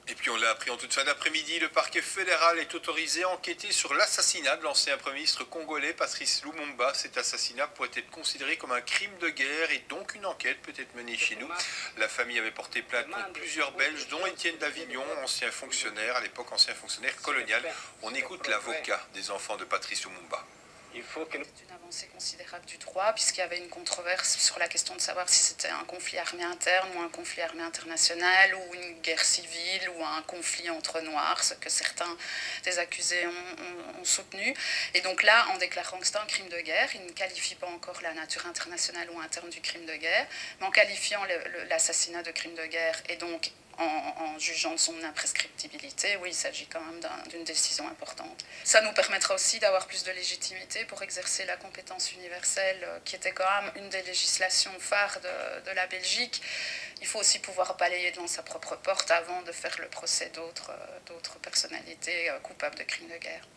Et puis on l'a appris en toute fin d'après-midi, le parquet fédéral est autorisé à enquêter sur l'assassinat de l'ancien Premier ministre congolais Patrice Lumumba. Cet assassinat pourrait être considéré comme un crime de guerre et donc une enquête peut être menée chez nous. La famille avait porté plainte contre plusieurs Belges, dont Étienne Davignon, ancien fonctionnaire, à l'époque ancien fonctionnaire colonial. On écoute l'avocat des enfants de Patrice Lumumba. C'est une avancée considérable du droit, puisqu'il y avait une controverse sur la question de savoir si c'était un conflit armé interne ou un conflit armé international, ou une guerre civile, ou un conflit entre Noirs, ce que certains des accusés ont soutenu. Et donc là, en déclarant que c'était un crime de guerre, ils ne qualifient pas encore la nature internationale ou interne du crime de guerre, mais en qualifiant l'assassinat de crime de guerre, et donc en jugeant de son imprescriptibilité, oui, il s'agit quand même d'une décision importante. Ça nous permettra aussi d'avoir plus de légitimité pour exercer la compétence universelle, qui était quand même une des législations phares de la Belgique. Il faut aussi pouvoir balayer devant sa propre porte avant de faire le procès d'autres personnalités coupables de crimes de guerre.